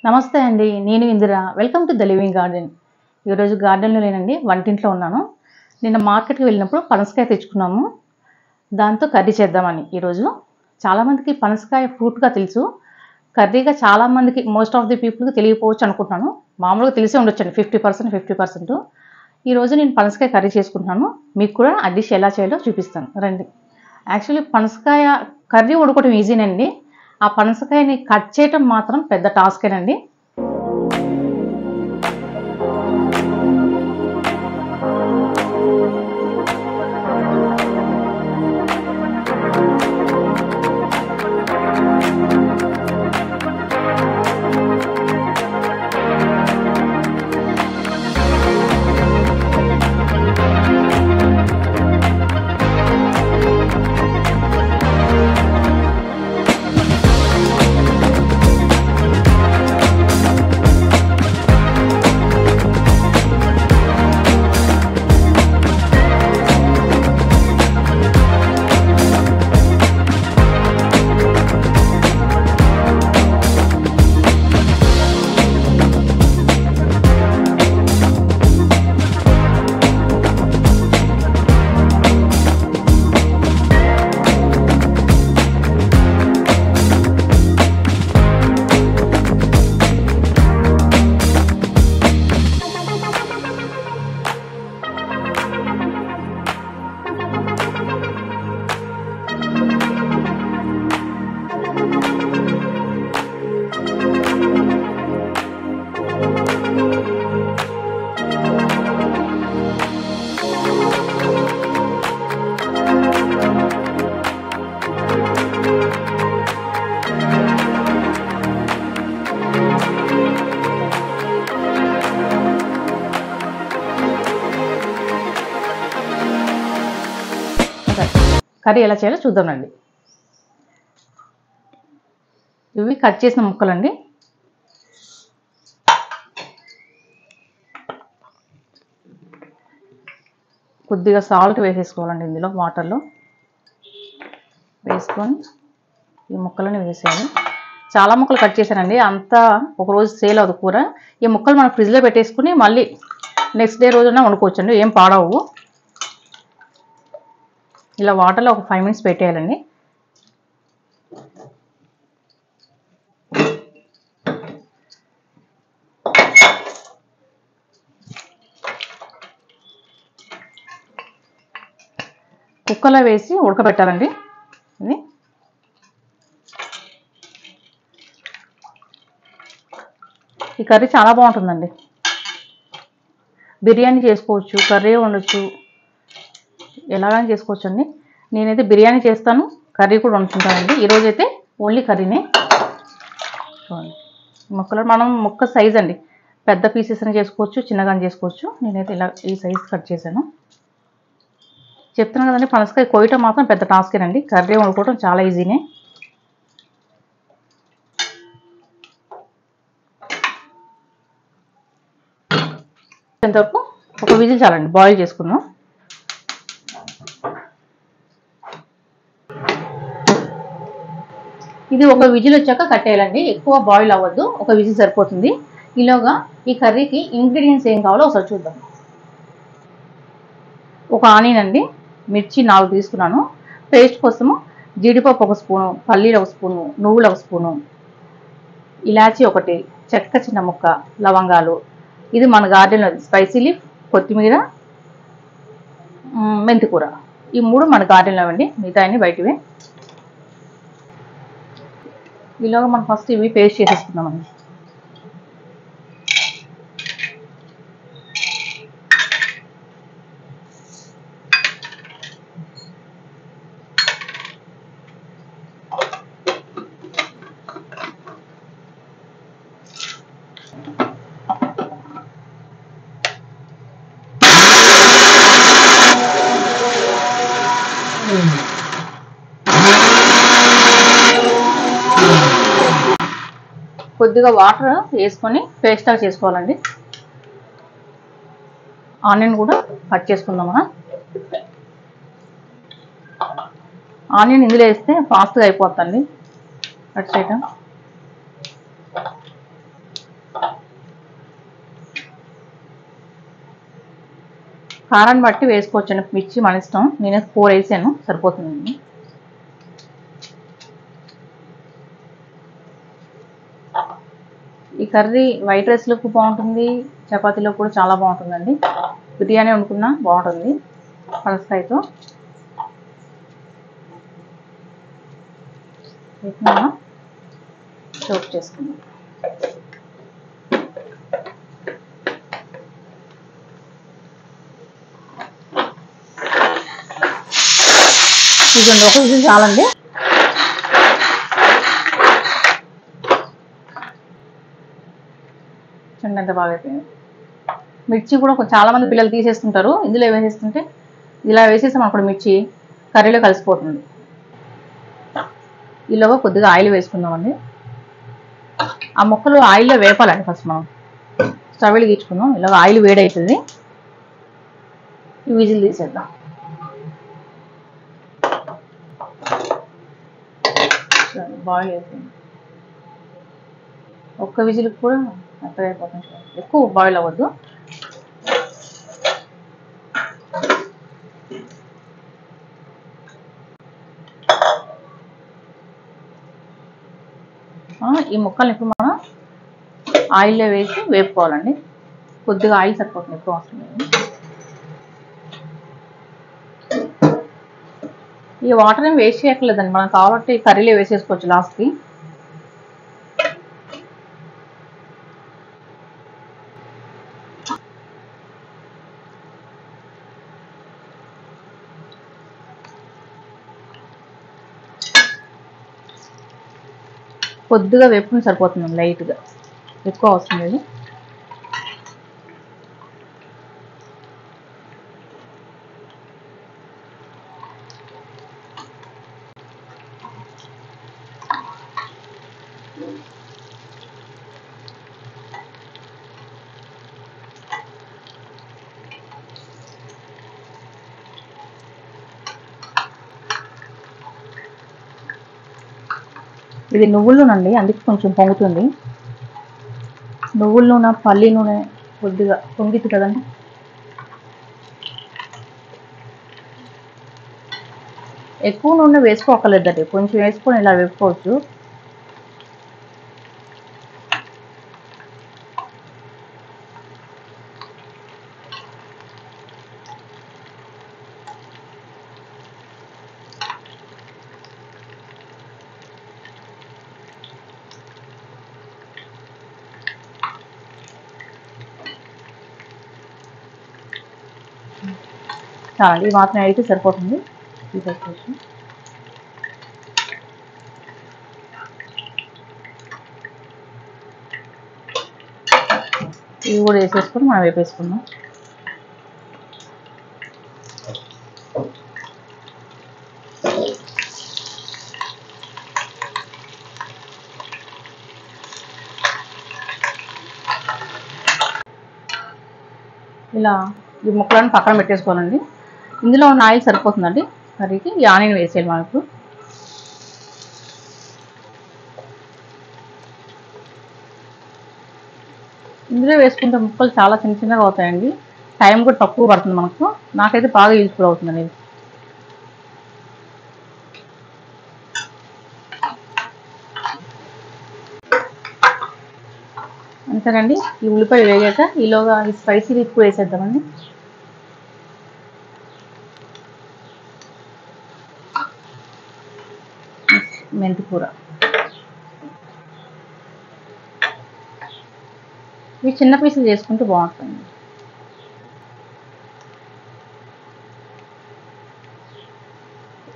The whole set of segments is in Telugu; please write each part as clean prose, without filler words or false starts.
నమస్తే అండి. నేను Indira. Welcome to the living garden. ఈరోజు గార్డెన్లో లేనండి, వంటింట్లో ఉన్నాను. నిన్న మార్కెట్కి వెళ్ళినప్పుడు పనసకాయ తెచ్చుకున్నాము. దాంతో కర్రీ చేద్దామని. ఈరోజు చాలామందికి పనసకాయ ఫ్రూట్గా తెలుసు, కర్రీగా చాలామందికి మోస్ట్ ఆఫ్ ది పీపుల్కి తెలియకపోవచ్చు అనుకుంటున్నాను. మామూలుగా తెలిసే ఉండొచ్చండి, 50% ఈరోజు నేను పనసకాయ కర్రీ చేసుకుంటున్నాను. మీకు కూడా ఆ డిష్ ఎలా చేయాలో చూపిస్తాను రండి. యాక్చువల్లీ పనసకాయ కర్రీ వండుకోవడం ఈజీనండి, ఆ పనసకాయని కట్ చేయటం మాత్రం పెద్ద టాస్కేనండి. కర్రీ ఎలా చేయాలో చూద్దామండి. ఇవి కట్ చేసిన ముక్కలండి. కొద్దిగా సాల్ట్ వేసేసుకోవాలండి, ఇందులో వాటర్లో వేసుకొని ఈ ముక్కలను వేసేయాలి. చాలా ముక్కలు కట్ చేశానండి, అంతా ఒకరోజు సేల్ అవుతుంది కూర. ఈ ముక్కలు మనం ఫ్రిడ్జ్లో పెట్టేసుకుని మళ్ళీ నెక్స్ట్ డే రోజున వండుకోవచ్చండి, ఏం పాడవు. ఇలా వాటర్లో ఒక 5 minutes పెట్టేయాలండి. కుక్కర్లో వేసి ఉడకబెట్టాలండి. ఇది ఈ కర్రీ చాలా బాగుంటుందండి. బిర్యానీ చేసుకోవచ్చు, కర్రీ వండొచ్చు, ఎలాగైనా చేసుకోవచ్చు అండి. నేనైతే బిర్యానీ చేస్తాను, కర్రీ కూడా వండుకుంటానండి. ఈరోజైతే ఓన్లీ కర్రీనే. ముక్కలు మనం ముక్క సైజ్ అండి, పెద్ద పీసెస్ అని చేసుకోవచ్చు, చిన్నగా చేసుకోవచ్చు. నేనైతే ఇలా ఈ సైజ్ కట్ చేశాను. చెప్తున్నాను కదండి, పనసకాయ కోయటం మాత్రం పెద్ద టాస్కేనండి, కర్రీ వండుకోవడం చాలా ఈజీనే. ఇంతవరకు ఒక విజిల్ చాలండి, బాయిల్ చేసుకుందాం. ఇది ఒక విజిల్ వచ్చాక కట్టేయాలండి, ఎక్కువ బాయిల్ అవ్వద్దు, ఒక విజిల్ సరిపోతుంది. ఈలోగా ఈ కర్రీకి ఇంగ్రీడియంట్స్ ఏం కావాలో ఒకసారి చూద్దాం. ఒక ఆనియన్ అండి, మిర్చి 4 తీసుకున్నాను. పేస్ట్ కోసము జీడిపప్పు 1 స్పూను, పల్లీలు 1 స్పూను, నువ్వులు 1 స్పూను, ఇలాచీ 1, చెక్క చిన్న ముక్క, లవంగాలు. ఇది మన గార్డెన్లో స్పైసీ లీఫ్, కొత్తిమీర, మెంతికూర. ఈ 3 మన గార్డెన్లో అండి, మిగతా అన్ని బయటివే. ఈలోగా మనం ఫస్ట్ ఇవి పేస్ట్ చేసేసుకుందామండి. కొద్దిగా వాటర్ వేసుకొని పేస్ట్ లాగా చేసుకోవాలండి. ఆనియన్ కూడా కట్ చేసుకుందాం మనం. ఆనియన్ ఇందులో వేస్తే ఫాస్ట్గా అయిపోతుంది కట్ చేయటం. కారాన్ని బట్టి వేసుకోవచ్చండి మిర్చి మన ఇష్టం. నేను 4 వేసాను సరిపోతుందండి. ఈ కర్రీ వైట్ రైస్లోకి బాగుంటుంది, చపాతీలో కూడా చాలా బాగుంటుందండి. బిర్యానీ వండుకున్నా బాగుంటుంది పనసకాయతో. మనం సోప్ చేసుకుందాం. ఇదండి ఒక విజిల్ చాలండి. చూడండి ఎంత బాగా అయిపోయింది. మిర్చి కూడా చాలా మంది పిల్లలు తీసేస్తుంటారు. ఇందులో వేసేస్తుంటే ఇలా వేసేసాం అప్పుడు మిర్చి కర్రీలో కలిసిపోతుంది. ఈలోగా కొద్దిగా ఆయిల్ వేసుకుందామండి. ఆ ముక్కలు ఆయిల్లో వేపాలండి. ఫస్ట్ మనం స్టవ్ వెలిగించుకుందాం. ఇలాగ ఆయిల్ వేడవుతుంది. ఈ విజిల్ తీసేద్దాం. బాయిల్ అయిపోయింది. ఒక్క విజిల్కి కూడా మెత్తగా అయిపోతుంది. ఎక్కువ బాయిల్ అవ్వద్దు. ఈ ముక్కల్ని ఇప్పుడు మనం ఆయిల్లో వేసి వేపుకోవాలండి. కొద్దిగా ఆయిల్ సరిపోతుంది, ఎక్కువ అవసరం లేదు. ఈ వాటర్ ఏం వేస్ట్ చేయట్లేదండి. మనం కావాలంటే కర్రీలో వేసేసుకోవచ్చు లాస్ట్కి. కొద్దిగా వేపుకుని సరిపోతుంది, లైట్గా, ఎక్కువ అవసరం లేదు. ఇది నువ్వుల నూనె అండి, అందుకే కొంచెం పొంగుతుంది. నువ్వుల నూనె, పల్లి నూనె కొద్దిగా పొంగిద్ది కదండి. ఎక్కువ నూనె వేసుకోకర్లేదండి, కొంచెం వేసుకొని ఇలా వేపుకోవచ్చు. చాలండి, ఈ మాత్రం అయితే సరిపోతుంది. ఇవి కూడా వేసేసుకొని మనం వేపేసుకుందాం. ఇలా ఈ ముక్కలను పక్కన పెట్టేసుకోవాలండి. ఇందులో ఉన్న ఆయిల్ సరిపోతుందండి కర్రీకి. ఈ ఆనియన్ వేసేయాలి మనకు. ఇందులో వేసుకుంటే ముక్కలు చాలా చిన్న చిన్నగా అవుతాయండి. టైం కూడా తక్కువ పడుతుంది మనకు. నాకైతే బాగా యూజ్ఫుల్ అవుతుందండి ఇది. అంతేనండి. ఈ ఉల్లిపాయ వేగాక ఈలోగా ఈ స్పైసీ ఎక్కువ వేసేద్దామండి. మెంతి కూర. ఇవి చిన్న పీసులు చేసుకుంటే బాగుంటుంది.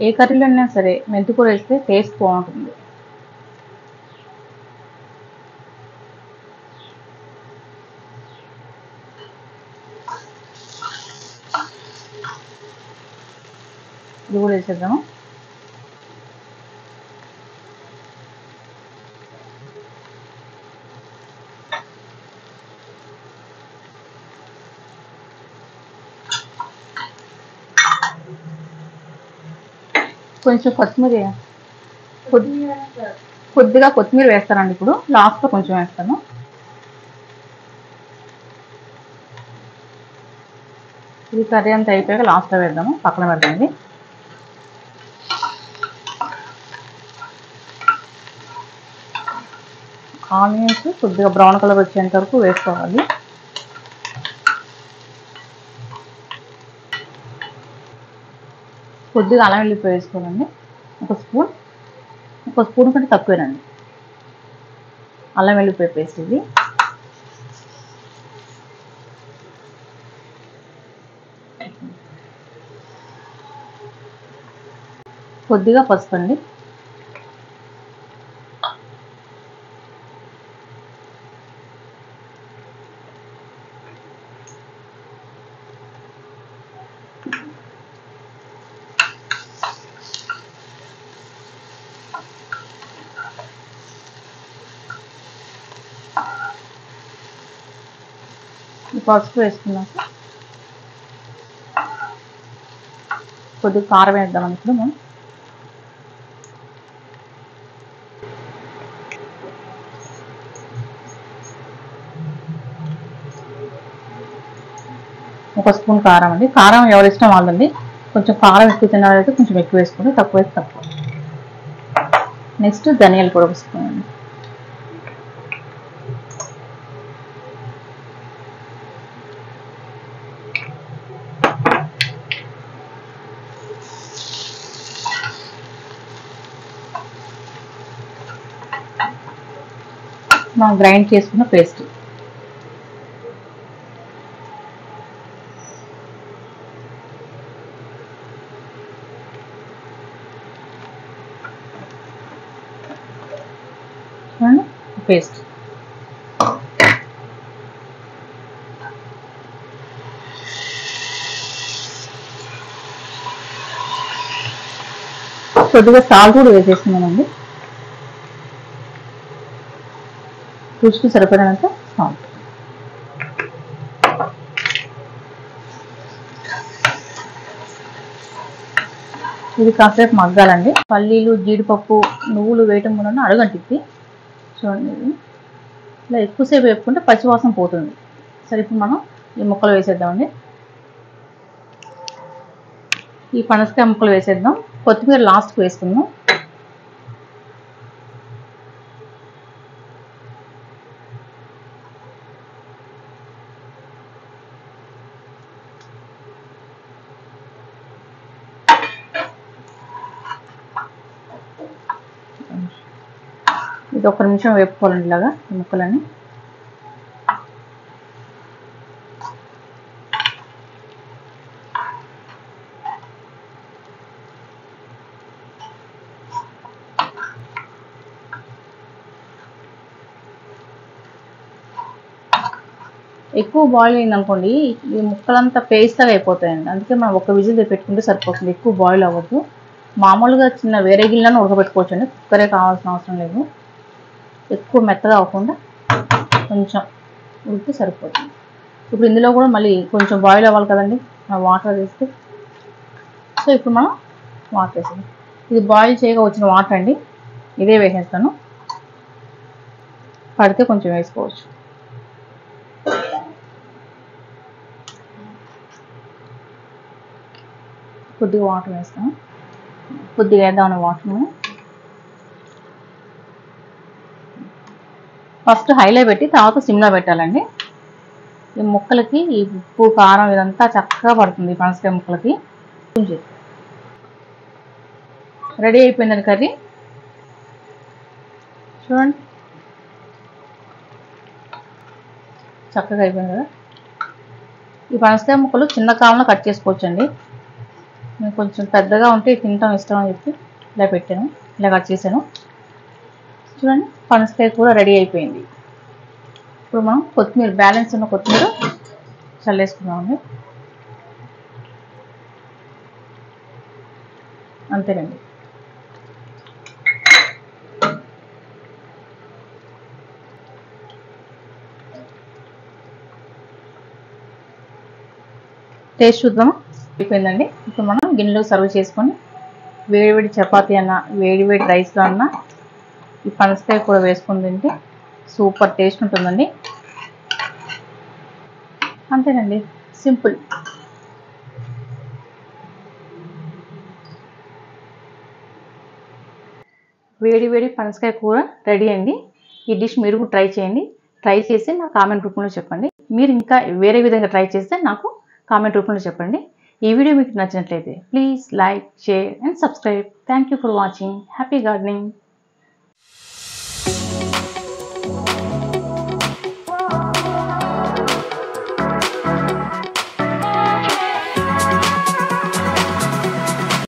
ఏ కర్రీలో అయినా సరే మెంతి కూర వేస్తే టేస్ట్ బాగుంటుంది. ఇది కూడా వేసేద్దాము. కొంచెం కొద్దిగా కొత్తిమీర వేస్తానండి. ఇప్పుడు లాస్ట్లో కొంచెం వేస్తాను. ఇది కర్రీ అంతా అయిపోయాక లాస్ట్లో వేద్దాము, పక్కన పెడతాండి. ఆనియన్స్ కొద్దిగా బ్రౌన్ కలర్ వచ్చేంత వరకు వేసుకోవాలి. కొద్దిగా అల్లం వెల్లుల్లి వేసుకోవాలండి. ఒక స్పూన్ కంటే తక్కువేనండి అల్లం వెల్లుల్లి పేస్ట్. ఇది కొద్దిగా పసుపు అండి. పసుపు వేసుకున్నాక కొద్దిగా కారం వేద్దాం అనుకుంటే మనం ఒక స్పూన్ కారం అండి. కారం ఎవరి ఇష్టం వాళ్ళండి. కొంచెం కారం ఎక్కువ తినాలైతే కొంచెం ఎక్కువ వేసుకోండి, తక్కువ అయితే తక్కువ. నెక్స్ట్ ధనియాలు కూడా ఒక స్పూన్ అండి. మనం గ్రైండ్ చేసుకున్న పేస్ట్. పేస్ట్ కొద్దిగా సాల్ట్ కూడా వేసేస్తున్నామండి. రుచికి సరిపడినంత సాల్ట్. ఇది కాసేపు మగ్గాలండి. పల్లీలు, జీడిపప్పు, నువ్వులు వేయటం వలన అడుగంటిద్ది. చూడండి, ఇలా ఎక్కువసేపు వేపుకుంటే పచ్చివాసన పోతుంది. సరే, ఇప్పుడు మనం ఈ ముక్కలు వేసేద్దామండి. ఈ పనసకాయ ముక్కలు వేసేద్దాం. కొత్తిమీర లాస్ట్కి వేసుకుందాం. ఇది ఒక నిమిషం వేపుకోవాలండి ఇలాగా ఈ ముక్కలని. ఎక్కువ బాయిల్ అయింది అనుకోండి, ఈ ముక్కలంతా పేస్ట్ లాగా అయిపోతాయండి. అందుకే మనం ఒక విజిల్ పెట్టుకుంటే సరిపోతుంది. ఎక్కువ బాయిల్ అవ్వద్దు. మామూలుగా చిన్న వేరే గిన్నెలను ఉడకబెట్టుకోవచ్చు అండి, కుక్కరే కావాల్సిన అవసరం లేదు. ఎక్కువ మెత్తగా అవ్వకుండా కొంచెం ఉడికితే సరిపోతుంది. ఇప్పుడు ఇందులో కూడా మళ్ళీ కొంచెం బాయిల్ అవ్వాలి కదండి, వాటర్ వేస్తే. సో ఇప్పుడు మనం వాటర్ వేసాం. ఇది బాయిల్ చేయగా వచ్చిన వాటర్ అండి, ఇదే వేసేస్తాను. పడితే కొంచెం వేసుకోవచ్చు. కొద్దిగా వాటర్ వేస్తాను. కొద్దిగా వేద్దామని వాటర్ ఫస్ట్ హైలో పెట్టి తర్వాత సిమ్లో పెట్టాలండి. ఈ ముక్కలకి ఈ ఉప్పు, కారం ఇదంతా చక్కగా పడుతుంది పనసకాయ ముక్కలకి. రెడీ అయిపోయిందండి కర్రీ. చూడండి, చక్కగా అయిపోయింది కదా. ఈ పనసకాయ ముక్కలు చిన్న కాలంలో కట్ చేసుకోవచ్చండి. నేను కొంచెం పెద్దగా ఉంటే తింటాం ఇష్టం అని చెప్పి ఇలా పెట్టాను, ఇలా కట్ చేశాను. చూడండి, పనసకాయ కూర రెడీ అయిపోయింది. ఇప్పుడు మనం కొత్తిమీర, బ్యాలెన్స్ ఉన్న కొత్తిమీర చల్లేసుకున్నామండి. అంతేనండి. టేస్ట్ చూద్దామా? అయిపోయిందండి. ఇప్పుడు మనం గిన్నెలో సర్వ్ చేసుకొని వేడివేడి చపాతీ అన్న, వేడివేడి రైస్లో అన్న ఈ పనసకాయ కూర వేసుకొని తింటే సూపర్ టేస్ట్ ఉంటుందండి. అంతేనండి, సింపుల్. వేడి వేడి పనసకాయ కూర రెడీ అండి. ఈ డిష్ మీరు కూడా ట్రై చేయండి. ట్రై చేసి నా కామెంట్ రూపంలో చెప్పండి. మీరు ఇంకా వేరే విధంగా ట్రై చేస్తే నాకు కామెంట్ రూపంలో చెప్పండి. ఈ వీడియో మీకు నచ్చినట్లయితే please like, share and subscribe. Thank you for watching. Happy gardening.